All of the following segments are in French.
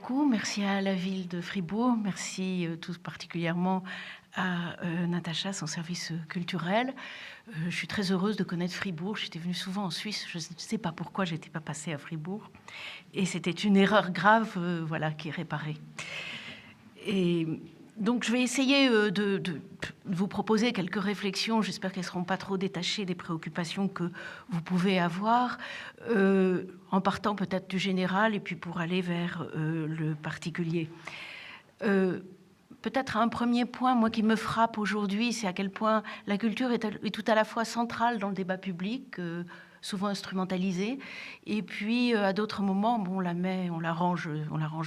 beaucoup. Merci à la ville de Fribourg. Merci tout particulièrement à Natacha, son service culturel. Je suis très heureuse de connaître Fribourg. J'étais venue souvent en Suisse. Je ne sais pas pourquoi je n'étais pas passée à Fribourg. Et c'était une erreur grave voilà, qui est réparée. Et donc, je vais essayer de vous proposer quelques réflexions. J'espère qu'elles ne seront pas trop détachées des préoccupations que vous pouvez avoir, en partant peut-être du général et puis pour aller vers le particulier. Peut-être un premier point, moi, qui me frappe aujourd'hui, c'est à quel point la culture est tout à la fois centrale dans le débat public, souvent instrumentalisée, et puis à d'autres moments, bon, on la range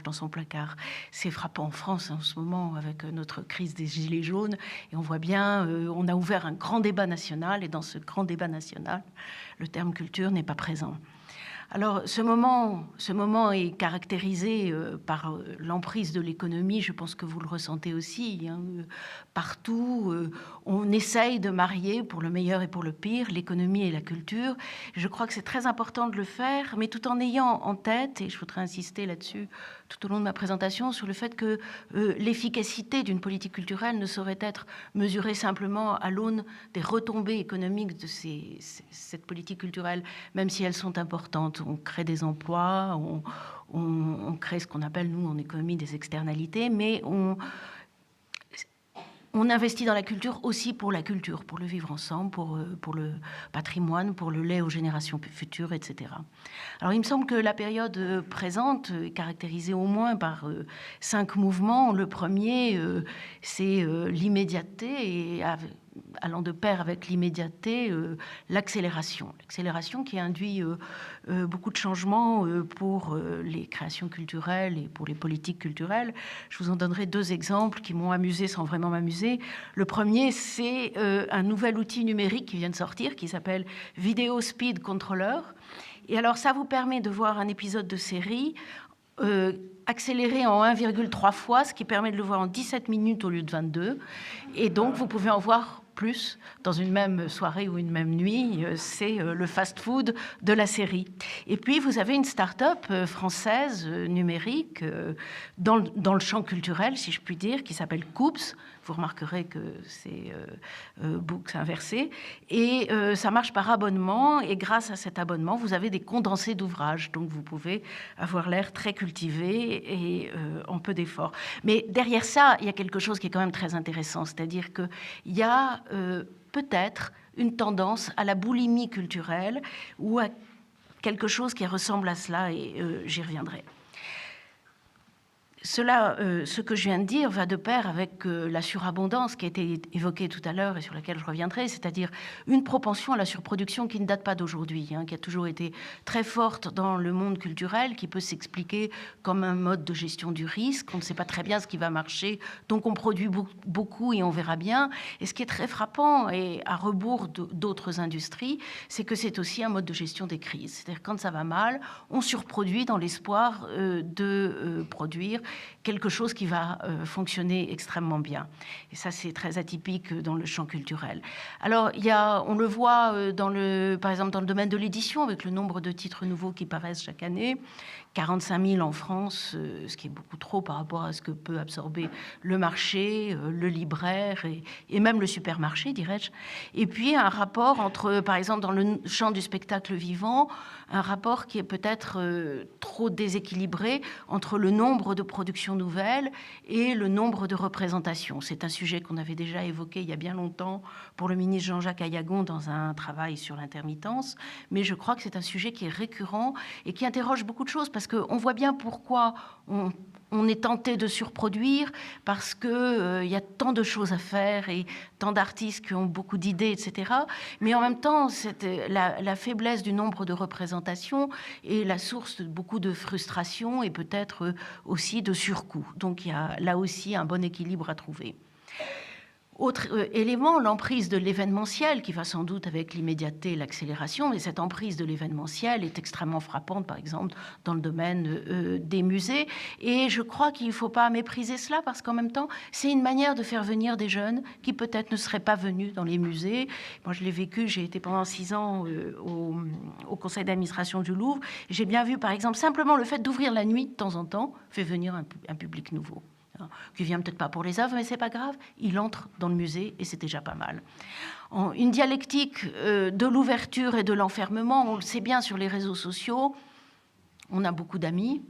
dans son placard. C'est frappant en France en ce moment avec notre crise des Gilets jaunes, et on voit bien, on a ouvert un grand débat national, et dans ce grand débat national, le terme culture n'est pas présent. Alors, ce moment est caractérisé par l'emprise de l'économie. Je pense que vous le ressentez aussi. Hein. Partout, on essaye de marier, pour le meilleur et pour le pire, l'économie et la culture. Je crois que c'est très important de le faire, mais tout en ayant en tête, et je voudrais insister là-dessus tout au long de ma présentation, sur le fait que l'efficacité d'une politique culturelle ne saurait être mesurée simplement à l'aune des retombées économiques de cette politique culturelle, même si elles sont importantes. On crée des emplois, on crée ce qu'on appelle, nous, en économie, des externalités, mais on investit dans la culture aussi pour la culture, pour le vivre ensemble, pour le patrimoine, pour le lait aux générations futures, etc. Alors, il me semble que la période présente est caractérisée au moins par 5 mouvements. Le premier, c'est l'immédiateté, et allant de pair avec l'immédiateté, l'accélération. L'accélération qui induit beaucoup de changements pour les créations culturelles et pour les politiques culturelles. Je vous en donnerai 2 exemples qui m'ont amusé sans vraiment m'amuser. Le premier, c'est un nouvel outil numérique qui vient de sortir, qui s'appelle Video Speed Controller. Et alors, ça vous permet de voir un épisode de série accéléré en 1,3 fois, ce qui permet de le voir en 17 minutes au lieu de 22. Et donc, vous pouvez en voir plus dans une même soirée ou une même nuit. C'est le fast-food de la série. Et puis, vous avez une start-up française numérique dans le champ culturel, si je puis dire, qui s'appelle Coops. Vous remarquerez que c'est books inversé. Et ça marche par abonnement. Et grâce à cet abonnement, vous avez des condensés d'ouvrages. Donc, vous pouvez avoir l'air très cultivé et en peu d'efforts. Mais derrière ça, il y a quelque chose qui est quand même très intéressant. C'est-à-dire qu'il y a peut-être une tendance à la boulimie culturelle ou à quelque chose qui ressemble à cela, et j'y reviendrai. Ce que je viens de dire va de pair avec la surabondance qui a été évoquée tout à l'heure et sur laquelle je reviendrai, c'est-à-dire une propension à la surproduction qui ne date pas d'aujourd'hui, hein, qui a toujours été très forte dans le monde culturel, qui peut s'expliquer comme un mode de gestion du risque. On ne sait pas très bien ce qui va marcher, donc on produit beaucoup et on verra bien. Et ce qui est très frappant, et à rebours d'autres industries, c'est que c'est aussi un mode de gestion des crises. C'est-à-dire quand ça va mal, on surproduit dans l'espoir de produire quelque chose qui va fonctionner extrêmement bien. Et ça, c'est très atypique dans le champ culturel. Alors, on le voit, par exemple, dans le domaine de l'édition, avec le nombre de titres nouveaux qui paraissent chaque année. 45 000 en France, ce qui est beaucoup trop par rapport à ce que peut absorber le marché, le libraire et même le supermarché, dirais-je. Et puis, un rapport entre, par exemple, dans le champ du spectacle vivant, un rapport qui est peut-être trop déséquilibré entre le nombre de productions nouvelles et le nombre de représentations. C'est un sujet qu'on avait déjà évoqué il y a bien longtemps pour le ministre Jean-Jacques Ayagon dans un travail sur l'intermittence, mais je crois que c'est un sujet qui est récurrent et qui interroge beaucoup de choses, parce qu'on voit bien pourquoi on est tenté de surproduire, parce qu'il y a tant de choses à faire et tant d'artistes qui ont beaucoup d'idées, etc. Mais en même temps, la faiblesse du nombre de représentations est la source de beaucoup de frustration et peut-être aussi de surcoût. Donc il y a là aussi un bon équilibre à trouver. Autre élément, l'emprise de l'événementiel, qui va sans doute avec l'immédiateté et l'accélération, mais cette emprise de l'événementiel est extrêmement frappante, par exemple, dans le domaine des musées. Et je crois qu'il ne faut pas mépriser cela, parce qu'en même temps, c'est une manière de faire venir des jeunes qui peut-être ne seraient pas venus dans les musées. Moi, je l'ai vécu, j'ai été pendant 6 ans au conseil d'administration du Louvre. J'ai bien vu, par exemple, simplement le fait d'ouvrir la nuit de temps en temps fait venir un public nouveau, qui vient peut-être pas pour les œuvres, mais c'est pas grave, il entre dans le musée et c'est déjà pas mal. Une dialectique de l'ouverture et de l'enfermement, on le sait bien sur les réseaux sociaux, on a beaucoup d'amis,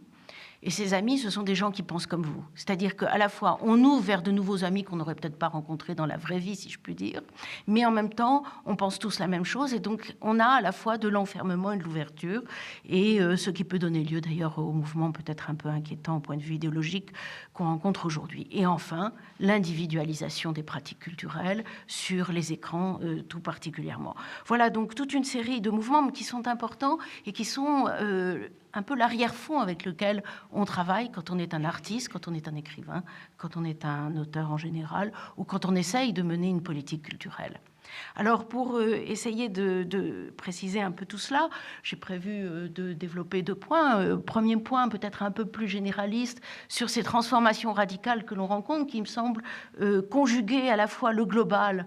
et ces amis, ce sont des gens qui pensent comme vous. C'est-à-dire qu'à la fois, on ouvre vers de nouveaux amis qu'on n'aurait peut-être pas rencontrés dans la vraie vie, si je puis dire, mais en même temps, on pense tous la même chose, et donc on a à la fois de l'enfermement et de l'ouverture, et ce qui peut donner lieu d'ailleurs au mouvement peut-être un peu inquiétant au point de vue idéologique qu'on rencontre aujourd'hui. Et enfin, l'individualisation des pratiques culturelles sur les écrans tout particulièrement. Voilà donc toute une série de mouvements qui sont importants et qui sont un peu l'arrière-fond avec lequel on travaille quand on est un artiste, quand on est un écrivain, quand on est un auteur en général, ou quand on essaye de mener une politique culturelle. Alors, pour essayer de préciser un peu tout cela, j'ai prévu de développer 2 points. Premier point, peut-être un peu plus généraliste, sur ces transformations radicales que l'on rencontre, qui me semblent conjuguer à la fois le global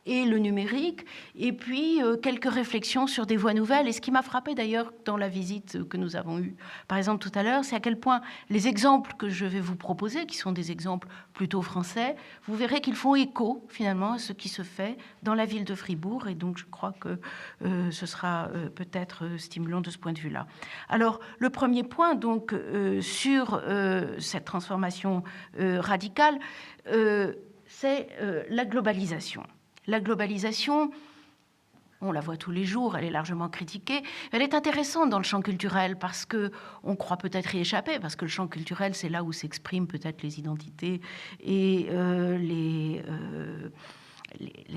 et le numérique, et puis quelques réflexions sur des voies nouvelles. Et ce qui m'a frappé d'ailleurs dans la visite que nous avons eue, par exemple tout à l'heure, c'est à quel point les exemples que je vais vous proposer, qui sont des exemples plutôt français, vous verrez qu'ils font écho finalement à ce qui se fait dans la ville de Fribourg, et donc je crois que ce sera peut-être stimulant de ce point de vue-là. Alors le premier point donc sur cette transformation radicale, c'est la globalisation. La globalisation, on la voit tous les jours, elle est largement critiquée. Elle est intéressante dans le champ culturel parce qu'on croit peut-être y échapper, parce que le champ culturel, c'est là où s'expriment peut-être les identités et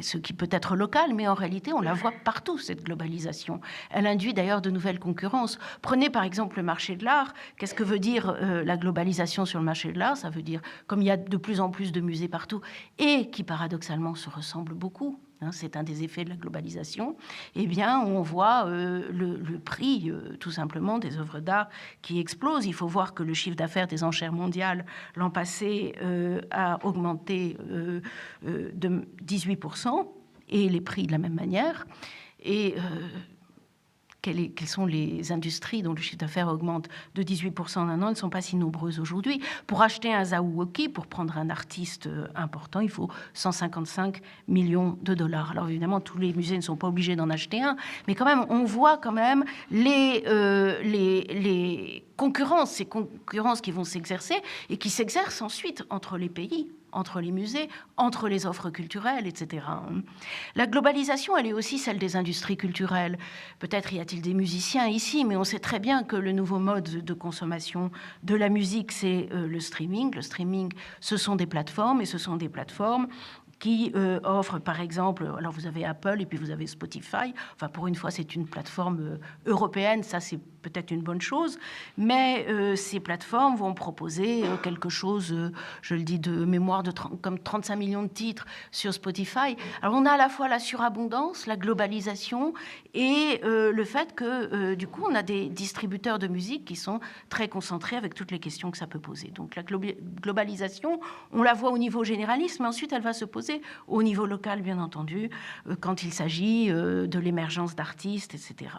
ce qui peut être local, mais en réalité, on la voit partout, cette globalisation. Elle induit d'ailleurs de nouvelles concurrences. Prenez par exemple le marché de l'art. Qu'est-ce que veut dire la globalisation sur le marché de l'art? Ça veut dire, comme il y a de plus en plus de musées partout, et qui paradoxalement se ressemblent beaucoup, c'est un des effets de la globalisation, eh bien, on voit le prix, tout simplement, des œuvres d'art qui explose. Il faut voir que le chiffre d'affaires des enchères mondiales l'an passé a augmenté de 18%, et les prix de la même manière. Et quelles sont les industries dont le chiffre d'affaires augmente de 18% en un an? Elles ne sont pas si nombreuses aujourd'hui. Pour acheter un Zhao-Wauki, pour prendre un artiste important, il faut 155 millions de dollars. Alors évidemment, tous les musées ne sont pas obligés d'en acheter un, mais quand même, on voit quand même les concurrences, ces concurrences qui vont s'exercer et qui s'exercent ensuite entre les pays, entre les musées, entre les offres culturelles, etc. La globalisation, elle est aussi celle des industries culturelles. Peut-être y a-t-il des musiciens ici, mais on sait très bien que le nouveau mode de consommation de la musique, c'est le streaming. Le streaming, ce sont des plateformes, et ce sont des plateformes qui offrent, par exemple, alors vous avez Apple et puis vous avez Spotify. Enfin, pour une fois, c'est une plateforme européenne, ça c'est peut-être une bonne chose, mais ces plateformes vont proposer quelque chose, je le dis de mémoire, comme 35 millions de titres sur Spotify. Alors on a à la fois la surabondance, la globalisation et le fait que du coup on a des distributeurs de musique qui sont très concentrés avec toutes les questions que ça peut poser. Donc la globalisation, on la voit au niveau généraliste, mais ensuite elle va se poser au niveau local, bien entendu, quand il s'agit de l'émergence d'artistes, etc.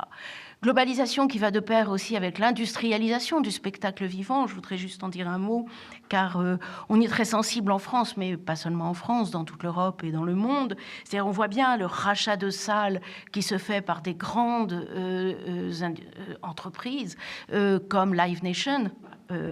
Globalisation qui va de pair aussi avec l'industrialisation du spectacle vivant. Je voudrais juste en dire un mot, car on y est très sensible en France, mais pas seulement en France, dans toute l'Europe et dans le monde. C'est-à-dire, on voit bien le rachat de salles qui se fait par des grandes entreprises comme Live Nation,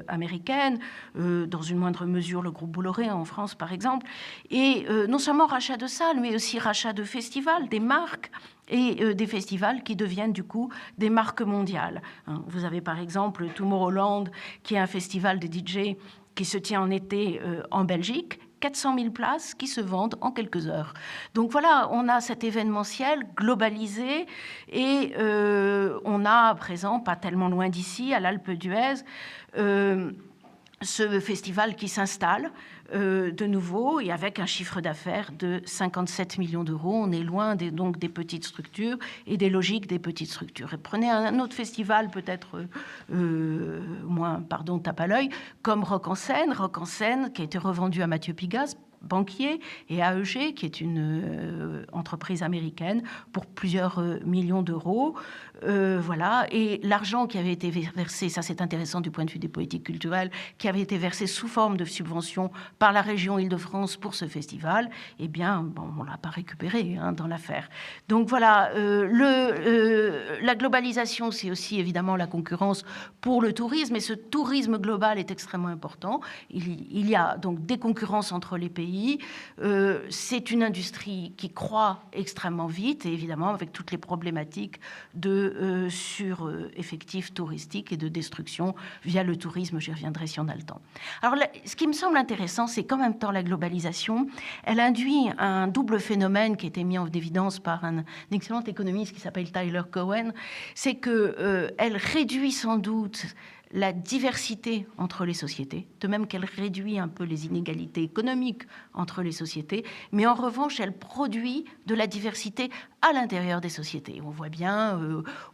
américaine, dans une moindre mesure le groupe Bolloré en France par exemple, et non seulement rachat de salles, mais aussi rachat de festivals, des marques, et des festivals qui deviennent du coup des marques mondiales. Vous avez par exemple Tomorrowland, qui est un festival de DJ qui se tient en été en Belgique, 400 000 places qui se vendent en quelques heures. Donc voilà, on a cet événementiel globalisé et on a à présent, pas tellement loin d'ici, à l'Alpe d'Huez, ce festival qui s'installe de nouveau et avec un chiffre d'affaires de 57 millions d'euros. On est loin donc des petites structures et des logiques des petites structures. Et prenez un autre festival peut-être moins, tape à l'œil, comme Rock en Seine, qui a été revendu à Mathieu Pigasse, banquier, et AEG, qui est une entreprise américaine, pour plusieurs millions d'euros. Voilà. Et l'argent qui avait été versé, ça c'est intéressant du point de vue des politiques culturelles, qui avait été versé sous forme de subvention par la région Île-de-France pour ce festival, eh bien, bon, on ne l'a pas récupéré dans l'affaire. Donc voilà, la globalisation, c'est aussi évidemment la concurrence pour le tourisme, et ce tourisme global est extrêmement important. Il y a donc des concurrences entre les pays. C'est une industrie qui croît extrêmement vite, et évidemment avec toutes les problématiques de sur-effectifs touristiques et de destruction via le tourisme. J'y reviendrai si on a le temps. Alors, ce qui me semble intéressant, c'est qu'en même temps, la globalisation, elle induit un double phénomène qui a été mis en évidence par un excellent économiste qui s'appelle Tyler Cowen, c'est qu'elle réduit sans doute la diversité entre les sociétés, de même qu'elle réduit un peu les inégalités économiques entre les sociétés, mais en revanche, elle produit de la diversité à l'intérieur des sociétés. On voit bien,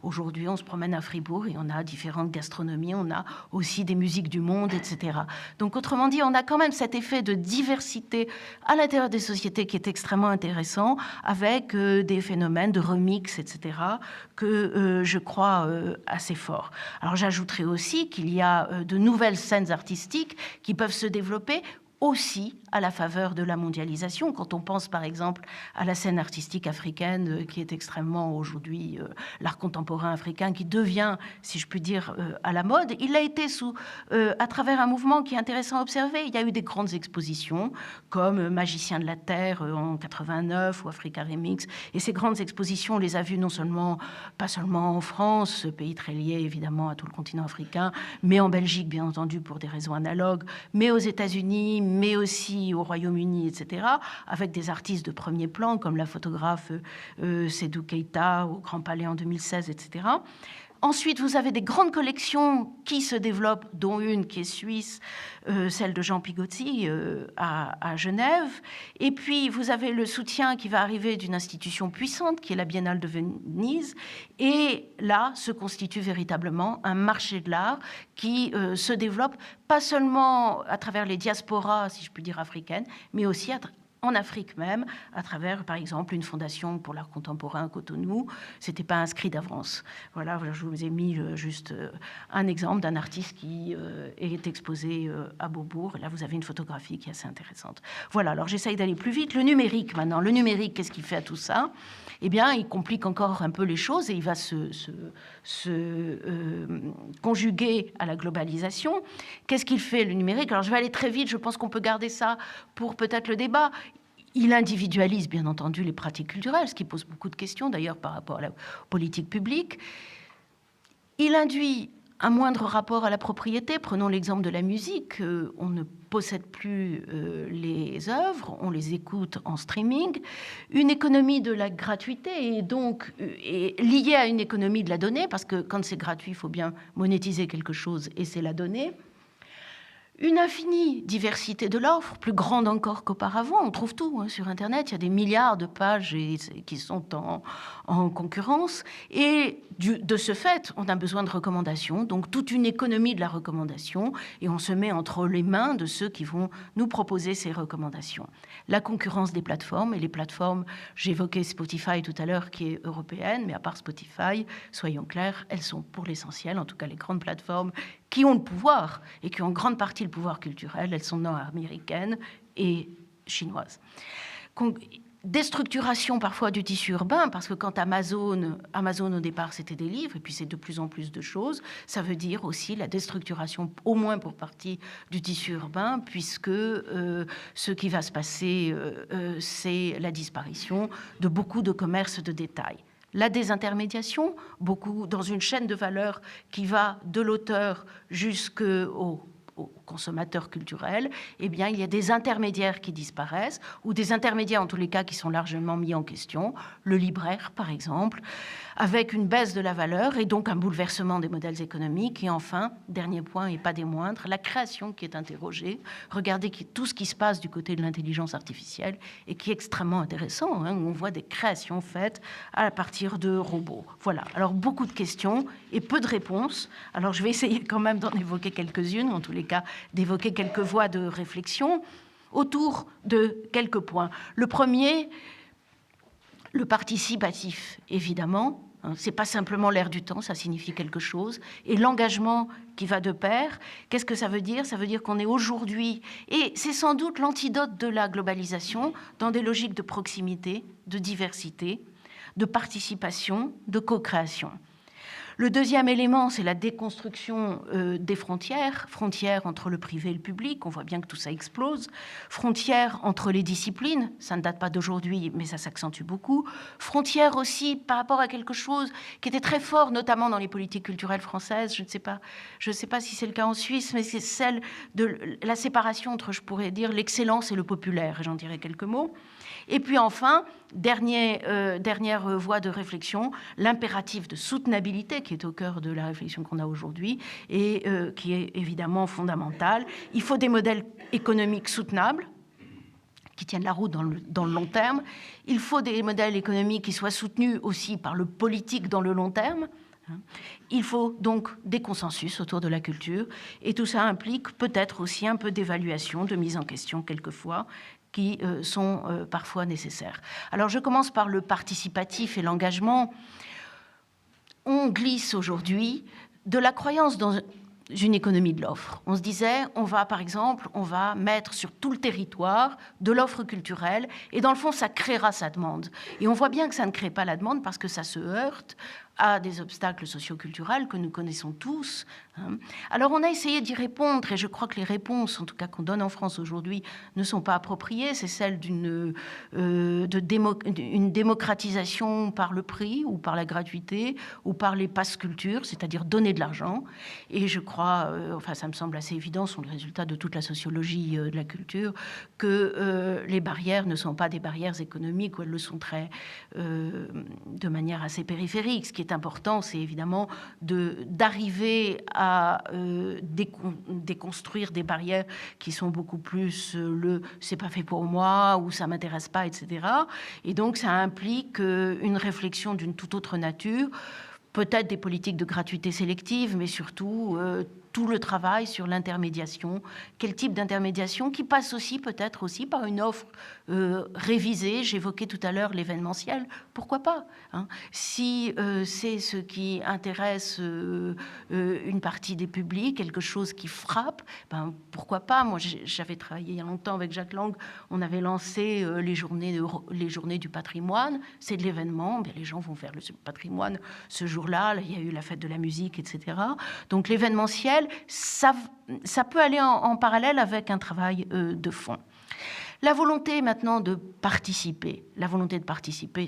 aujourd'hui, on se promène à Fribourg et on a différentes gastronomies, on a aussi des musiques du monde, etc. Donc, autrement dit, on a quand même cet effet de diversité à l'intérieur des sociétés qui est extrêmement intéressant, avec des phénomènes de remix, etc., que je crois assez forts. Alors, j'ajouterai aussi qu'il y a de nouvelles scènes artistiques qui peuvent se développer aussi à la faveur de la mondialisation. Quand on pense par exemple à la scène artistique africaine qui est extrêmement aujourd'hui l'art contemporain africain qui devient, si je puis dire, à la mode, il a été à travers un mouvement qui est intéressant à observer. Il y a eu des grandes expositions comme Magicien de la Terre en 89 ou Africa Remix, et ces grandes expositions, on les a vues pas seulement en France, ce pays très lié évidemment à tout le continent africain, mais en Belgique bien entendu pour des raisons analogues, mais aux États-Unis, mais aussi au Royaume-Uni, etc., avec des artistes de premier plan, comme la photographe Sédou Keïta au Grand Palais en 2016, etc. Ensuite, vous avez des grandes collections qui se développent, dont une qui est suisse, celle de Jean Pigotti à Genève. Et puis, vous avez le soutien qui va arriver d'une institution puissante, qui est la Biennale de Venise. Et là, se constitue véritablement un marché de l'art qui se développe, pas seulement à travers les diasporas, si je puis dire, africaines, mais aussi en Afrique même, à travers, par exemple, une fondation pour l'art contemporain à Cotonou. Ce n'était pas inscrit d'avance. Voilà, je vous ai mis juste un exemple d'un artiste qui est exposé à Beaubourg. Là, vous avez une photographie qui est assez intéressante. Voilà, alors j'essaye d'aller plus vite. Le numérique, maintenant. Le numérique, qu'est-ce qu'il fait à tout ça ? Eh bien, il complique encore un peu les choses et il va se conjuguer à la globalisation. Qu'est-ce qu'il fait, le numérique ? Alors, je vais aller très vite. Je pense qu'on peut garder ça pour peut-être le débat. Il individualise, bien entendu, les pratiques culturelles, ce qui pose beaucoup de questions, d'ailleurs, par rapport à la politique publique. Il induit un moindre rapport à la propriété. Prenons l'exemple de la musique. On ne possède plus les œuvres, on les écoute en streaming. Une économie de la gratuité est donc liée à une économie de la donnée, parce que quand c'est gratuit, il faut bien monétiser quelque chose, et c'est la donnée. Une infinie diversité de l'offre, plus grande encore qu'auparavant. On trouve tout sur Internet. Il y a des milliards de pages qui sont en concurrence. Et de ce fait, on a besoin de recommandations. Donc, toute une économie de la recommandation. Et on se met entre les mains de ceux qui vont nous proposer ces recommandations. La concurrence des plateformes. Et les plateformes, j'évoquais Spotify tout à l'heure, qui est européenne. Mais à part Spotify, soyons clairs, elles sont pour l'essentiel, en tout cas les grandes plateformes, qui ont le pouvoir et qui ont en grande partie le pouvoir culturel. Elles sont nord-américaines et chinoises. Déstructuration parfois du tissu urbain, parce que quand Amazon au départ c'était des livres, et puis c'est de plus en plus de choses, ça veut dire aussi la déstructuration, au moins pour partie, du tissu urbain, puisque ce qui va se passer, c'est la disparition de beaucoup de commerces de détail. La désintermédiation, beaucoup dans une chaîne de valeur qui va de l'auteur jusqu'au consommateurs culturels, eh bien, il y a des intermédiaires qui disparaissent, ou des intermédiaires, en tous les cas, qui sont largement mis en question. Le libraire, par exemple, avec une baisse de la valeur et donc un bouleversement des modèles économiques. Et enfin, dernier point et pas des moindres, la création qui est interrogée. Regardez tout ce qui se passe du côté de l'intelligence artificielle et qui est extrêmement intéressant, hein, où on voit des créations faites à partir de robots. Voilà, alors beaucoup de questions et peu de réponses. Alors je vais essayer quand même d'en évoquer quelques-unes, en tous les cas d'évoquer quelques voies de réflexion autour de quelques points. Le premier, le participatif, évidemment. Ce n'est pas simplement l'air du temps, ça signifie quelque chose. Et l'engagement qui va de pair, qu'est-ce que ça veut dire? Ça veut dire qu'on est aujourd'hui, et c'est sans doute l'antidote de la globalisation, dans des logiques de proximité, de diversité, de participation, de co-création. Le deuxième élément, c'est la déconstruction des frontières entre le privé et le public, on voit bien que tout ça explose, frontières entre les disciplines, ça ne date pas d'aujourd'hui, mais ça s'accentue beaucoup, frontières aussi par rapport à quelque chose qui était très fort, notamment dans les politiques culturelles françaises, je ne sais pas si c'est le cas en Suisse, mais c'est celle de la séparation entre, je pourrais dire, l'excellence et le populaire, et j'en dirai quelques mots. Et puis enfin, dernière voie de réflexion, l'impératif de soutenabilité qui est au cœur de la réflexion qu'on a aujourd'hui et qui est évidemment fondamental. Il faut des modèles économiques soutenables qui tiennent la route dans le long terme. Il faut des modèles économiques qui soient soutenus aussi par le politique dans le long terme. Il faut donc des consensus autour de la culture et tout ça implique peut-être aussi un peu d'évaluation, de mise en question quelquefois, qui sont parfois nécessaires. Alors je commence par le participatif et l'engagement. On glisse aujourd'hui de la croyance dans une économie de l'offre. On se disait, par exemple, on va mettre sur tout le territoire de l'offre culturelle et dans le fond, ça créera sa demande. Et on voit bien que ça ne crée pas la demande parce que ça se heurte à des obstacles socioculturels que nous connaissons tous. Alors on a essayé d'y répondre et je crois que les réponses, en tout cas qu'on donne en France aujourd'hui, ne sont pas appropriées. C'est celle d'une démocratisation par le prix ou par la gratuité ou par les passes culture, c'est-à-dire donner de l'argent. Et je crois, ça me semble assez évident, ce sont le résultat de toute la sociologie de la culture, que les barrières ne sont pas des barrières économiques ou elles le sont de manière assez périphérique. Ce qui est important, c'est évidemment d'arriver à déconstruire des barrières qui sont beaucoup plus c'est pas fait pour moi ou ça m'intéresse pas, etc. Et donc ça implique une réflexion d'une toute autre nature, peut-être des politiques de gratuité sélective, mais surtout tout le travail sur l'intermédiation. Quel type d'intermédiation qui passe aussi peut-être aussi par une offre révisée. J'évoquais tout à l'heure l'événementiel. Pourquoi pas, hein? Si c'est ce qui intéresse une partie des publics, quelque chose qui frappe, pourquoi pas? Moi, j'avais travaillé il y a longtemps avec Jacques Lang. On avait lancé les journées du patrimoine. C'est de l'événement. Les gens vont faire le patrimoine ce jour-là. Il y a eu la fête de la musique, etc. Donc l'événementiel, ça peut aller en parallèle avec un travail de fond. La volonté maintenant de participer,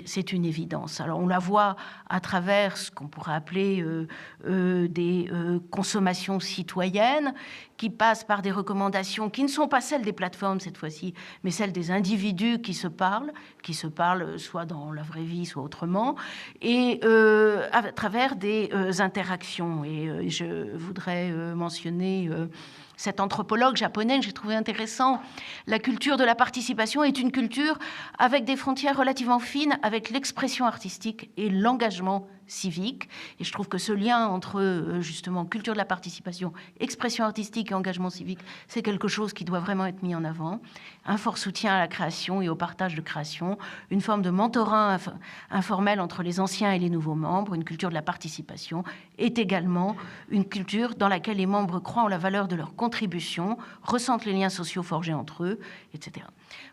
c'est une évidence. Alors on la voit à travers ce qu'on pourrait appeler des consommations citoyennes qui passent par des recommandations qui ne sont pas celles des plateformes cette fois-ci, mais celles des individus qui se parlent soit dans la vraie vie, soit autrement, et à travers des interactions. Et je voudrais mentionner cet anthropologue japonais que j'ai trouvé intéressant. La culture de la participation est une culture avec des frontières relativement fines, avec l'expression artistique et l'engagement civique. Et je trouve que ce lien entre, justement, culture de la participation, expression artistique et engagement civique, c'est quelque chose qui doit vraiment être mis en avant. Un fort soutien à la création et au partage de création, une forme de mentorat informel entre les anciens et les nouveaux membres, une culture de la participation est également une culture dans laquelle les membres croient en la valeur de leur contribution, ressentent les liens sociaux forgés entre eux, etc.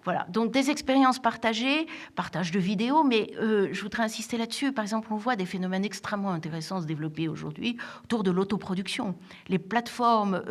Voilà, donc des expériences partagées, partage de vidéos, mais je voudrais insister là-dessus. Par exemple, on voit des phénomènes extrêmement intéressants se développer aujourd'hui autour de l'autoproduction. Les plateformes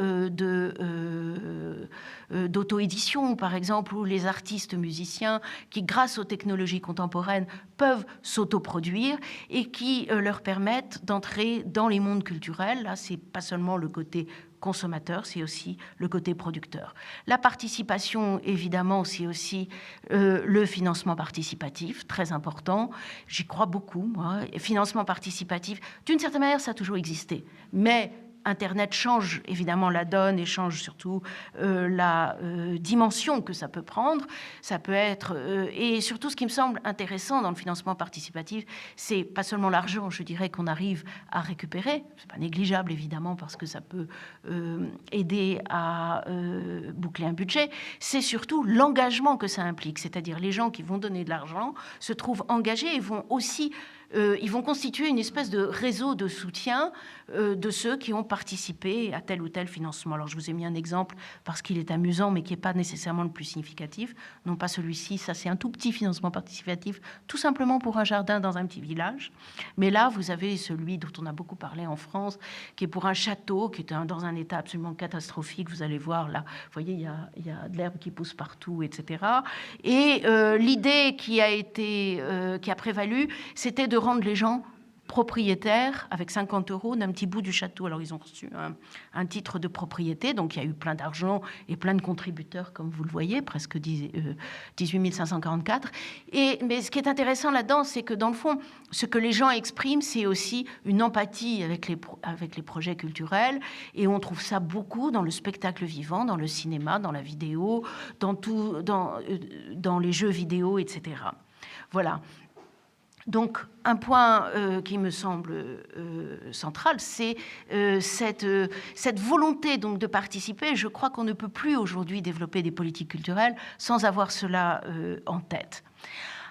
d'auto-édition, par exemple, où les artistes musiciens qui, grâce aux technologies contemporaines, peuvent s'autoproduire et qui leur permettent d'entrer dans les mondes culturels. Là, c'est pas seulement le côté consommateur, c'est aussi le côté producteur. La participation, évidemment, c'est aussi le financement participatif, très important. J'y crois beaucoup, moi. Et financement participatif, d'une certaine manière, ça a toujours existé. Mais Internet change évidemment la donne et change surtout la dimension que ça peut prendre. Ça peut être et surtout ce qui me semble intéressant dans le financement participatif, c'est pas seulement l'argent, je dirais, qu'on arrive à récupérer. C'est pas négligeable évidemment parce que ça peut aider à boucler un budget. C'est surtout l'engagement que ça implique, c'est-à-dire les gens qui vont donner de l'argent se trouvent engagés et vont aussi ils vont constituer une espèce de réseau de soutien de ceux qui ont participé à tel ou tel financement. Alors, je vous ai mis un exemple parce qu'il est amusant, mais qui n'est pas nécessairement le plus significatif. Non pas celui-ci, ça c'est un tout petit financement participatif, tout simplement pour un jardin dans un petit village. Mais là, vous avez celui dont on a beaucoup parlé en France, qui est pour un château, qui est dans un état absolument catastrophique. Vous allez voir, là, vous voyez, il y a de l'herbe qui pousse partout, etc. Et l'idée qui a prévalu, c'était de rendre les gens propriétaires avec 50 € d'un petit bout du château. Alors, ils ont reçu un titre de propriété, donc il y a eu plein d'argent et plein de contributeurs, comme vous le voyez, presque 18 544. Mais ce qui est intéressant là-dedans, c'est que dans le fond, ce que les gens expriment, c'est aussi une empathie avec les projets culturels, et on trouve ça beaucoup dans le spectacle vivant, dans le cinéma, dans la vidéo, dans les jeux vidéo, etc. Voilà. Donc, un point qui me semble central, c'est cette volonté donc, de participer. Je crois qu'on ne peut plus aujourd'hui développer des politiques culturelles sans avoir cela en tête.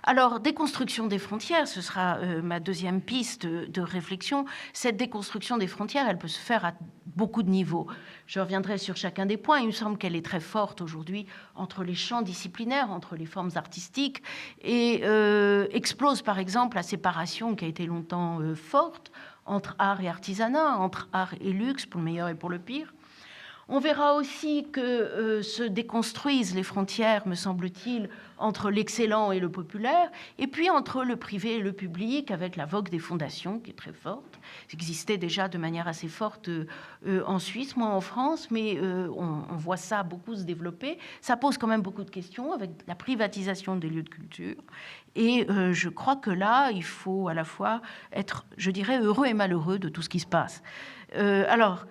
Alors, déconstruction des frontières, ce sera ma deuxième piste de réflexion. Cette déconstruction des frontières, elle peut se faire à beaucoup de niveaux. Je reviendrai sur chacun des points. Il me semble qu'elle est très forte aujourd'hui entre les champs disciplinaires, entre les formes artistiques, et explose par exemple la séparation qui a été longtemps forte entre art et artisanat, entre art et luxe, pour le meilleur et pour le pire. On verra aussi que se déconstruisent les frontières, me semble-t-il, entre l'excellent et le populaire, et puis entre le privé et le public, avec la vogue des fondations, qui est très forte. Ça existait déjà de manière assez forte en Suisse, moins en France, mais on voit ça beaucoup se développer. Ça pose quand même beaucoup de questions, avec la privatisation des lieux de culture. Et je crois que là, il faut à la fois être, je dirais, heureux et malheureux de tout ce qui se passe. Alors,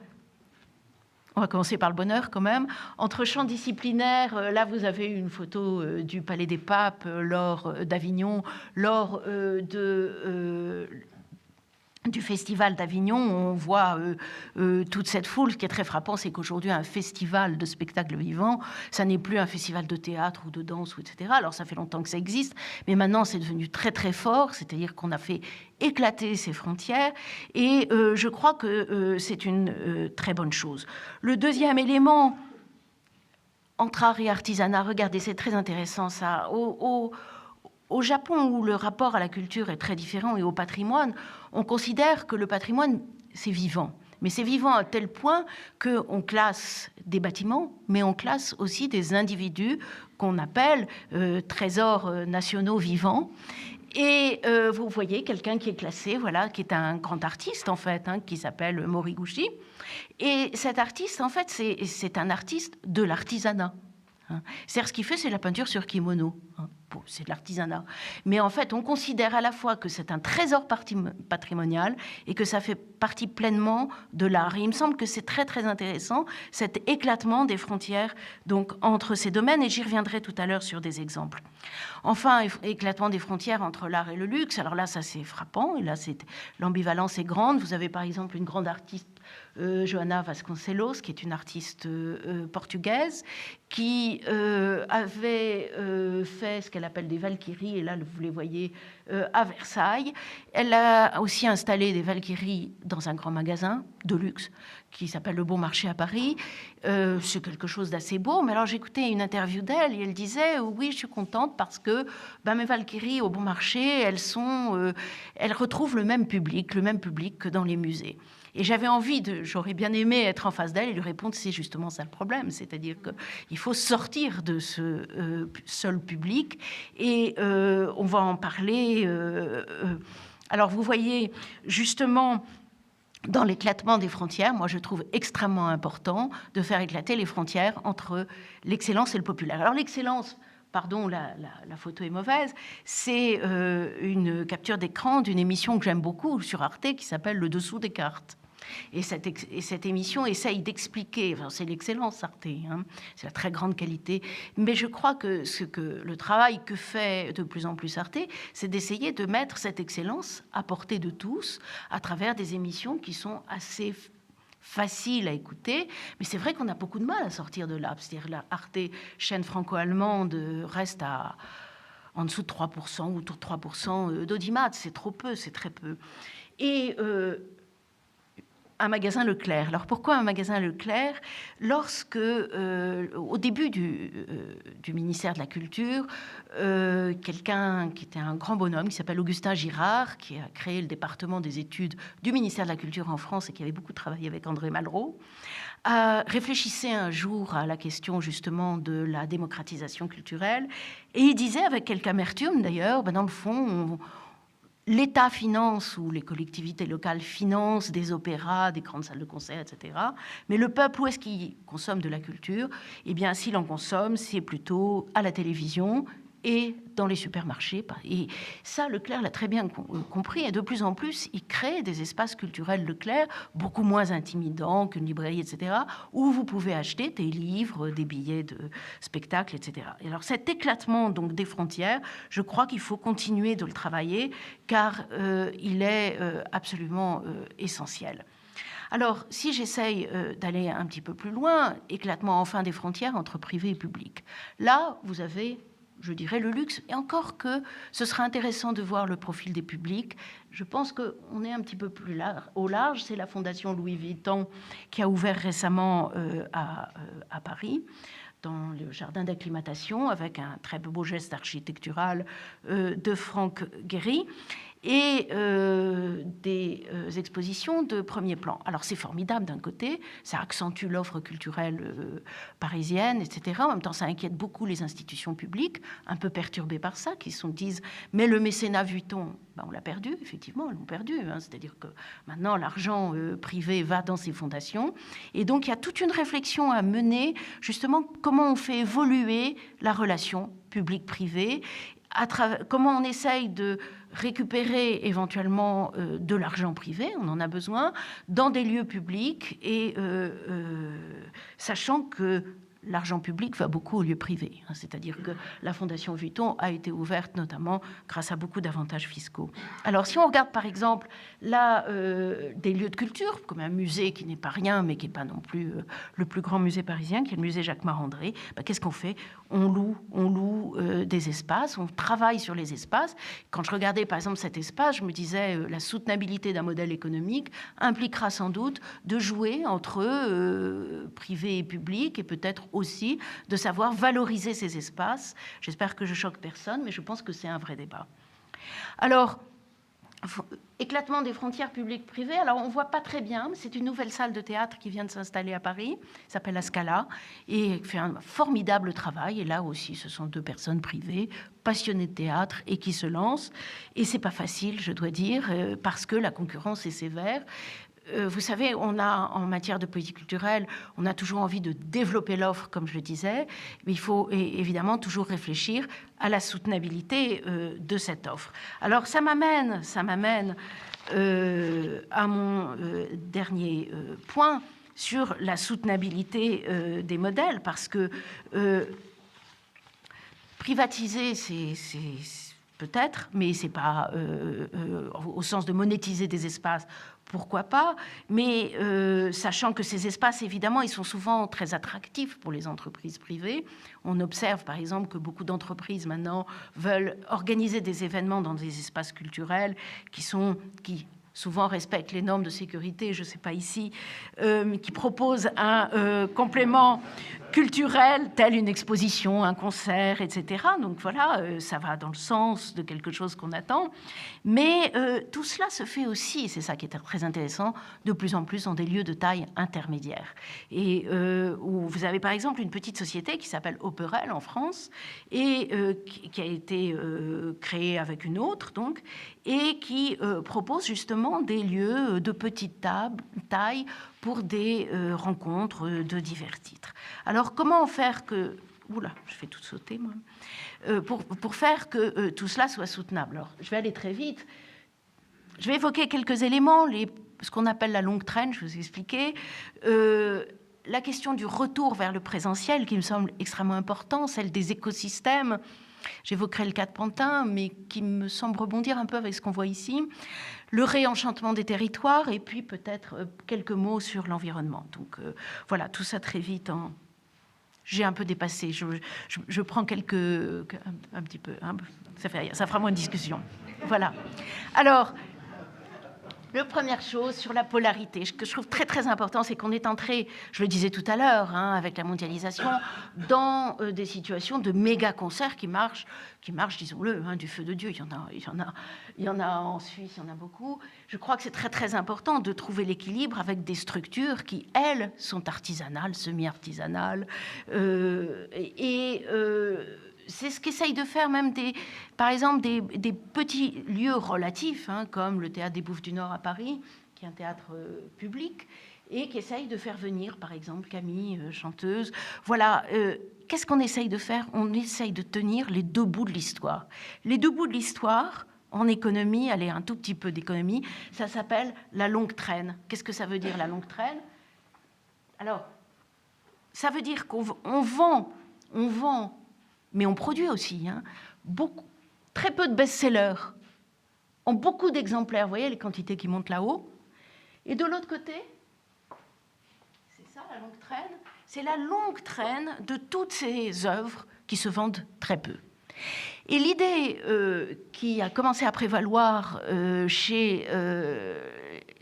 on va commencer par le bonheur quand même. Entre champs disciplinaires, là vous avez une photo du Palais des Papes lors d'Avignon, lors du Festival d'Avignon. On voit toute cette foule. Ce qui est très frappant, c'est qu'aujourd'hui, un festival de spectacle vivant, ça n'est plus un festival de théâtre ou de danse, etc. Alors, ça fait longtemps que ça existe, mais maintenant, c'est devenu très, très fort. C'est-à-dire qu'on a fait éclater ces frontières, et je crois que c'est une très bonne chose. Le deuxième élément, entre art et artisanat, regardez, c'est très intéressant, ça. Au Japon, où le rapport à la culture est très différent, et au patrimoine, on considère que le patrimoine, c'est vivant. Mais c'est vivant à tel point qu'on classe des bâtiments, mais on classe aussi des individus qu'on appelle trésors nationaux vivants. Et vous voyez quelqu'un qui est classé, voilà, qui est un grand artiste, en fait, hein, qui s'appelle Moriguchi. Et cet artiste, en fait, c'est un artiste de l'artisanat. Hein. C'est-à-dire, ce qu'il fait, c'est la peinture sur kimono. Hein. C'est de l'artisanat. Mais en fait, on considère à la fois que c'est un trésor patrimonial et que ça fait partie pleinement de l'art. Et il me semble que c'est très, très intéressant, cet éclatement des frontières donc, entre ces domaines, et j'y reviendrai tout à l'heure sur des exemples. Enfin, éclatement des frontières entre l'art et le luxe. Alors là, ça, c'est frappant. Et là, l'ambivalence est grande. Vous avez, par exemple, une grande artiste, Joana Vasconcelos, qui est une artiste portugaise, qui avait fait ce qu'elle appelle des Valkyries, et là, vous les voyez à Versailles. Elle a aussi installé des Valkyries dans un grand magasin de luxe qui s'appelle Le Bon Marché à Paris. C'est quelque chose d'assez beau. Mais alors, j'écoutais une interview d'elle et elle disait « Oui, je suis contente parce que mes Valkyries au Bon Marché, elles retrouvent le même public que dans les musées. » Et j'aurais bien aimé être en face d'elle et lui répondre, c'est justement ça le problème, c'est-à-dire qu'il faut sortir de ce seul public, et on va en parler. Alors vous voyez justement dans l'éclatement des frontières, moi je trouve extrêmement important de faire éclater les frontières entre l'excellence et le populaire. Alors l'excellence, pardon, la photo est mauvaise, c'est une capture d'écran d'une émission que j'aime beaucoup sur Arte qui s'appelle Le Dessous des cartes. Et cette émission essaye d'expliquer, enfin, c'est l'excellence Arte, hein, c'est la très grande qualité, mais je crois que le travail que fait de plus en plus Arte, c'est d'essayer de mettre cette excellence à portée de tous à travers des émissions qui sont assez faciles à écouter, mais c'est vrai qu'on a beaucoup de mal à sortir de là. C'est-à-dire la Arte, chaîne franco-allemande, reste en dessous de 3%, autour de 3% d'audimat, c'est trop peu, c'est très peu. Et un magasin Leclerc. Alors pourquoi un magasin Leclerc? Lorsque, au début du ministère de la Culture, quelqu'un qui était un grand bonhomme, qui s'appelle Augustin Girard, qui a créé le département des études du ministère de la Culture en France et qui avait beaucoup travaillé avec André Malraux, réfléchissait un jour à la question justement de la démocratisation culturelle et il disait avec quelque amertume d'ailleurs, dans le fond, l'État finance ou les collectivités locales financent des opéras, des grandes salles de concert, etc. Mais le peuple, où est-ce qu'il consomme de la culture? Eh bien, s'il en consomme, c'est plutôt à la télévision et dans les supermarchés. Et ça, Leclerc l'a très bien compris. Et de plus en plus, il crée des espaces culturels Leclerc, beaucoup moins intimidants qu'une librairie, etc., où vous pouvez acheter des livres, des billets de spectacles, etc. Et alors cet éclatement donc, des frontières, je crois qu'il faut continuer de le travailler, car il est absolument essentiel. Alors, si j'essaye d'aller un petit peu plus loin, éclatement enfin des frontières entre privé et public. Là, vous avez, je dirais, le luxe. Et encore que ce sera intéressant de voir le profil des publics. Je pense qu'on est un petit peu plus au large. C'est la Fondation Louis Vuitton qui a ouvert récemment à Paris, dans le jardin d'acclimatation, avec un très beau geste architectural de Franck Gehry, et des expositions de premier plan. Alors c'est formidable d'un côté, ça accentue l'offre culturelle parisienne, etc. En même temps, ça inquiète beaucoup les institutions publiques, un peu perturbées par ça, qui se disent « mais le mécénat Vuitton, on l'a perdu, effectivement, ils l'ont perdu. Hein, c'est-à-dire que maintenant, l'argent privé va dans ces fondations. Et donc, il y a toute une réflexion à mener, justement, comment on fait évoluer la relation public-privé, comment on essaye de récupérer éventuellement de l'argent privé, on en a besoin, dans des lieux publics, et sachant que l'argent public va beaucoup aux lieux privés. C'est-à-dire que la Fondation Vuitton a été ouverte notamment grâce à beaucoup d'avantages fiscaux. Alors, si on regarde par exemple là, des lieux de culture, comme un musée qui n'est pas rien, mais qui n'est pas non plus le plus grand musée parisien, qui est le musée Jacques-Marandré, qu'est-ce qu'on fait? On loue des espaces, on travaille sur les espaces. Quand je regardais par exemple cet espace, je me disais la soutenabilité d'un modèle économique impliquera sans doute de jouer entre privé et public, et peut-être aussi de savoir valoriser ces espaces. J'espère que je choque personne, mais je pense que c'est un vrai débat. Alors, éclatement des frontières publiques-privées. Alors, on ne voit pas très bien, mais c'est une nouvelle salle de théâtre qui vient de s'installer à Paris, s'appelle La Scala, et fait un formidable travail. Et là aussi, ce sont deux personnes privées, passionnées de théâtre, et qui se lancent. Et c'est pas facile, je dois dire, parce que la concurrence est sévère. Vous savez, on a, en matière de politique culturelle, on a toujours envie de développer l'offre, comme je le disais, mais il faut évidemment toujours réfléchir à la soutenabilité de cette offre. Alors, ça m'amène à mon dernier point sur la soutenabilité des modèles, parce que privatiser, c'est peut-être, mais c'est pas au sens de monétiser des espaces, pourquoi pas, mais sachant que ces espaces, évidemment, ils sont souvent très attractifs pour les entreprises privées. On observe, par exemple, que beaucoup d'entreprises, maintenant, veulent organiser des événements dans des espaces culturels qui souvent respectent les normes de sécurité, je ne sais pas ici, mais qui proposent un complément culturel, tel une exposition, un concert, etc. Donc voilà, ça va dans le sens de quelque chose qu'on attend. Mais tout cela se fait aussi, c'est ça qui est très intéressant, de plus en plus dans des lieux de taille intermédiaire. Et où vous avez par exemple une petite société qui s'appelle Opérel en France, et qui a été créée avec une autre, donc, et qui propose justement régulièrement des lieux de petite taille pour des rencontres de divers titres. Alors, comment faire que... Oula, je fais tout sauter, moi. Pour faire que tout cela soit soutenable. Alors, je vais aller très vite. Je vais évoquer quelques éléments, ce qu'on appelle la longue traîne, je vous ai expliqué. La question du retour vers le présentiel, qui me semble extrêmement important, celle des écosystèmes. J'évoquerai le cas de Pantin, mais qui me semble rebondir un peu avec ce qu'on voit ici. Le réenchantement des territoires, et puis peut-être quelques mots sur l'environnement. Donc voilà, tout ça très vite. J'ai un peu dépassé. Je prends un petit peu. Hein, ça fera moins de discussion. Voilà. Alors, la première chose sur la polarité, ce que je trouve très très important, c'est qu'on est entré, je le disais tout à l'heure, hein, avec la mondialisation, dans des situations de méga concerts qui marchent, disons-le, hein, du feu de Dieu. Il y en a en Suisse, il y en a beaucoup. Je crois que c'est très très important de trouver l'équilibre avec des structures qui, elles, sont artisanales, semi-artisanales, c'est ce qu'essayent de faire même par exemple des petits lieux relatifs, hein, comme le Théâtre des Bouffes du Nord à Paris, qui est un théâtre public, et qui essaye de faire venir, par exemple, Camille, chanteuse. Voilà, qu'est-ce qu'on essaye de faire? On essaye de tenir les deux bouts de l'histoire. Les deux bouts de l'histoire, en économie, allez, un tout petit peu d'économie, ça s'appelle la longue traîne. Qu'est-ce que ça veut dire, la longue traîne? Alors, ça veut dire qu'on vend, mais on produit aussi, hein, très peu de best-sellers, en beaucoup d'exemplaires. Vous voyez les quantités qui montent là-haut. Et de l'autre côté, c'est ça la longue traîne, c'est la longue traîne de toutes ces œuvres qui se vendent très peu. Et l'idée qui a commencé à prévaloir chez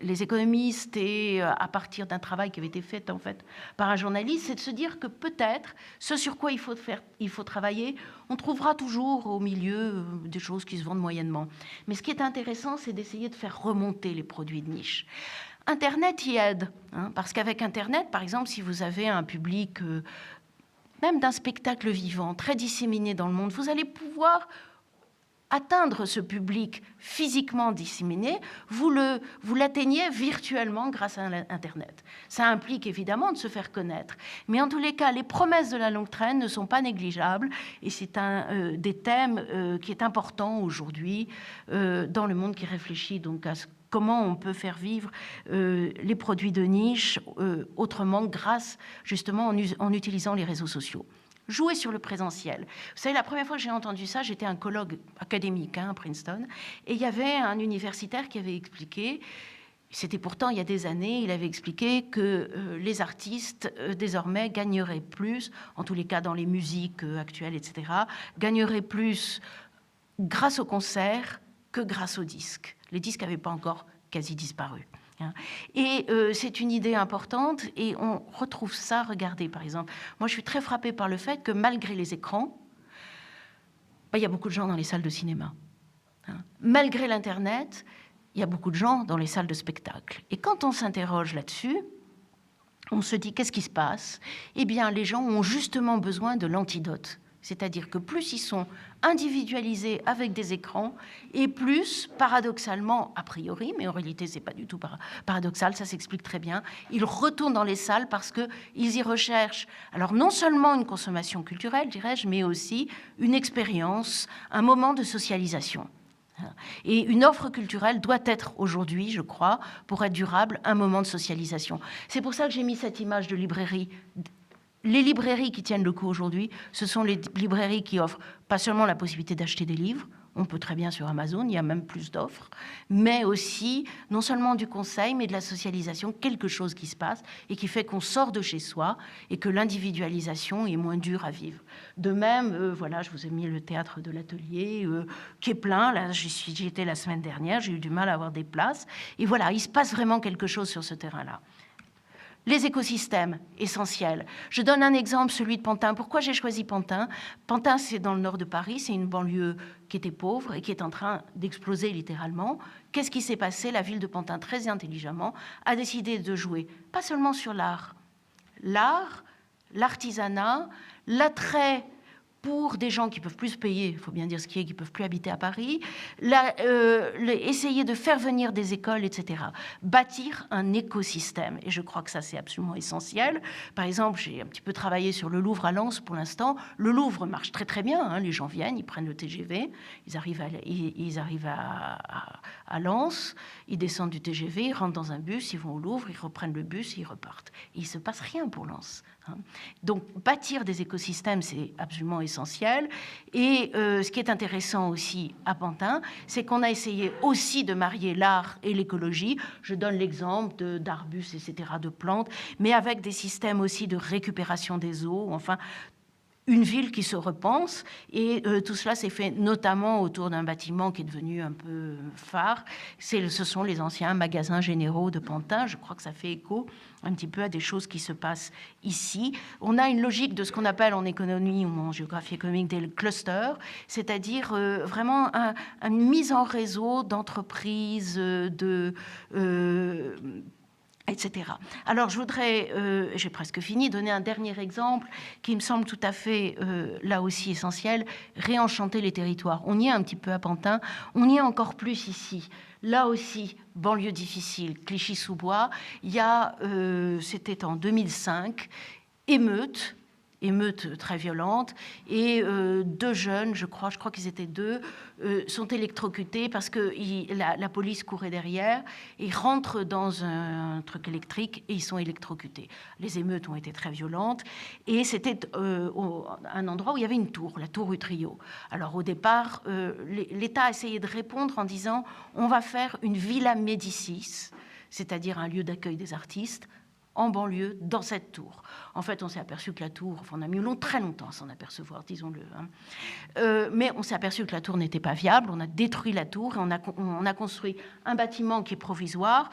les économistes et à partir d'un travail qui avait été fait en fait par un journaliste, c'est de se dire que peut-être ce sur quoi il faut travailler, on trouvera toujours au milieu des choses qui se vendent moyennement. Mais ce qui est intéressant, c'est d'essayer de faire remonter les produits de niche. Internet y aide, hein, parce qu'avec Internet, par exemple, si vous avez un public même d'un spectacle vivant, très disséminé dans le monde, vous allez pouvoir atteindre ce public physiquement disséminé, vous l'atteignez virtuellement grâce à Internet. Ça implique évidemment de se faire connaître. Mais en tous les cas, les promesses de la longue traîne ne sont pas négligeables et c'est un des thèmes qui est important aujourd'hui dans le monde qui réfléchit donc à comment on peut faire vivre les produits de niche autrement grâce justement en utilisant les réseaux sociaux. Jouer sur le présentiel. Vous savez, la première fois que j'ai entendu ça, j'étais un colloque académique à Princeton, et il y avait un universitaire qui avait expliqué, c'était pourtant il y a des années, il avait expliqué que les artistes désormais gagneraient plus, en tous les cas dans les musiques actuelles, etc., gagneraient plus grâce aux concerts que grâce aux disques. Les disques n'avaient pas encore quasi disparu. Et c'est une idée importante et on retrouve ça, regardez par exemple, moi je suis très frappée par le fait que malgré les écrans, il y a beaucoup de gens dans les salles de cinéma. Malgré l'Internet, il y a beaucoup de gens dans les salles de spectacle. Et quand on s'interroge là-dessus, on se dit qu'est-ce qui se passe? Eh bien les gens ont justement besoin de l'antidote. C'est-à-dire que plus ils sont individualisés avec des écrans, et plus, paradoxalement, a priori, mais en réalité, ce n'est pas du tout paradoxal, ça s'explique très bien, ils retournent dans les salles parce qu'ils y recherchent, alors non seulement une consommation culturelle, dirais-je, mais aussi une expérience, un moment de socialisation. Et une offre culturelle doit être aujourd'hui, je crois, pour être durable, un moment de socialisation. C'est pour ça que j'ai mis cette image de librairie. Les librairies qui tiennent le coup aujourd'hui, ce sont les librairies qui offrent pas seulement la possibilité d'acheter des livres, on peut très bien sur Amazon, il y a même plus d'offres, mais aussi non seulement du conseil, mais de la socialisation, quelque chose qui se passe et qui fait qu'on sort de chez soi et que l'individualisation est moins dure à vivre. De même, voilà, je vous ai mis le théâtre de l'Atelier qui est plein. Là, j'y étais la semaine dernière, j'ai eu du mal à avoir des places. Et voilà, il se passe vraiment quelque chose sur ce terrain-là. Les écosystèmes, essentiels. Je donne un exemple, celui de Pantin. Pourquoi j'ai choisi Pantin? Pantin, c'est dans le nord de Paris, c'est une banlieue qui était pauvre et qui est en train d'exploser littéralement. Qu'est-ce qui s'est passé? La ville de Pantin, très intelligemment, a décidé de jouer, pas seulement sur l'art, l'artisanat, l'attrait pour des gens qui peuvent plus se payer, il faut bien dire ce qui est, qui peuvent plus habiter à Paris, essayer de faire venir des écoles, etc. Bâtir un écosystème. Et je crois que ça, c'est absolument essentiel. Par exemple, j'ai un petit peu travaillé sur le Louvre à Lens pour l'instant. Le Louvre marche très très bien. Hein. Les gens viennent, ils prennent le TGV, ils arrivent à Lens, ils descendent du TGV, ils rentrent dans un bus, ils vont au Louvre, ils reprennent le bus, ils repartent. Et il ne se passe rien pour Lens. Donc, bâtir des écosystèmes, c'est absolument essentiel. Et ce qui est intéressant aussi à Pantin, c'est qu'on a essayé aussi de marier l'art et l'écologie. Je donne l'exemple d'arbustes, etc., de plantes, mais avec des systèmes aussi de récupération des eaux. Enfin, une ville qui se repense, et tout cela s'est fait notamment autour d'un bâtiment qui est devenu un peu phare. Ce sont les anciens magasins généraux de Pantin. Je crois que ça fait écho un petit peu à des choses qui se passent ici. On a une logique de ce qu'on appelle en économie ou en géographie économique des clusters, c'est-à-dire vraiment une mise en réseau d'entreprises, etc. Alors, je voudrais, j'ai presque fini, donner un dernier exemple qui me semble tout à fait, là aussi, essentiel, réenchanter les territoires. On y est un petit peu à Pantin, on y est encore plus ici. Là aussi, banlieue difficile, Clichy-sous-Bois, il y a, c'était en 2005, émeute très violente, et deux jeunes, je crois qu'ils étaient deux, sont électrocutés parce que la police courait derrière, ils rentrent dans un truc électrique et ils sont électrocutés. Les émeutes ont été très violentes, et c'était un endroit où il y avait une tour, la tour Utrio. Alors au départ, l'État a essayé de répondre en disant « on va faire une Villa Médicis », c'est-à-dire un lieu d'accueil des artistes, en banlieue, dans cette tour. En fait, on s'est aperçu que la tour, enfin, on a mis très longtemps à s'en apercevoir, disons-le. Hein. Mais on s'est aperçu que la tour n'était pas viable, on a détruit la tour et on a construit un bâtiment qui est provisoire,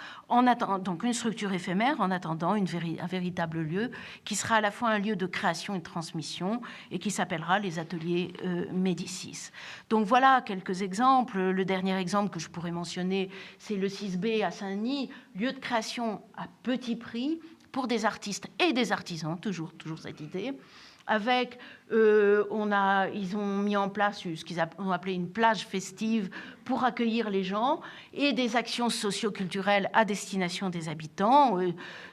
donc une structure éphémère, en attendant un véritable lieu qui sera à la fois un lieu de création et de transmission et qui s'appellera les ateliers Médicis. Donc voilà quelques exemples. Le dernier exemple que je pourrais mentionner, c'est le 6B à Saint-Denis, lieu de création à petit prix, pour des artistes et des artisans, toujours cette idée, avec, ils ont mis en place ce qu'ils ont appelé une plage festive pour accueillir les gens et des actions socio-culturelles à destination des habitants.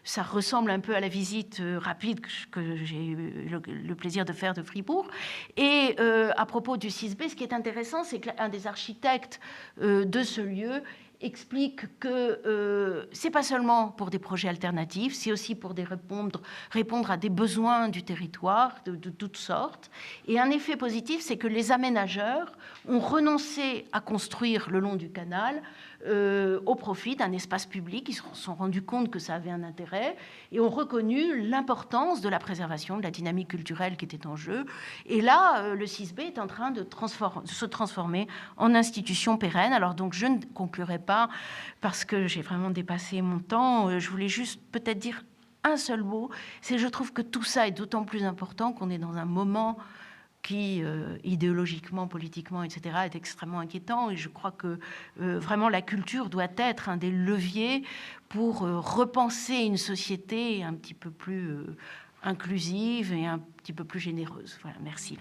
Ça ressemble un peu à la visite rapide que j'ai eu le plaisir de faire de Fribourg. Et à propos du 6B, ce qui est intéressant, c'est qu'un des architectes de ce lieu explique que c'est pas seulement pour des projets alternatifs, c'est aussi pour répondre à des besoins du territoire de toutes sortes. Et un effet positif, c'est que les aménageurs ont renoncé à construire le long du canal au profit d'un espace public. Ils se sont rendus compte que ça avait un intérêt et ont reconnu l'importance de la préservation de la dynamique culturelle qui était en jeu. Et là, le 6B est en train de se transformer en institution pérenne. Alors donc, je ne conclurai pas parce que j'ai vraiment dépassé mon temps. Je voulais juste peut-être dire un seul mot. C'est je trouve que tout ça est d'autant plus important qu'on est dans un moment qui, idéologiquement, politiquement, etc., est extrêmement inquiétant. Et je crois que vraiment la culture doit être un des leviers pour repenser une société un petit peu plus inclusive et un petit peu plus généreuse. Voilà, merci.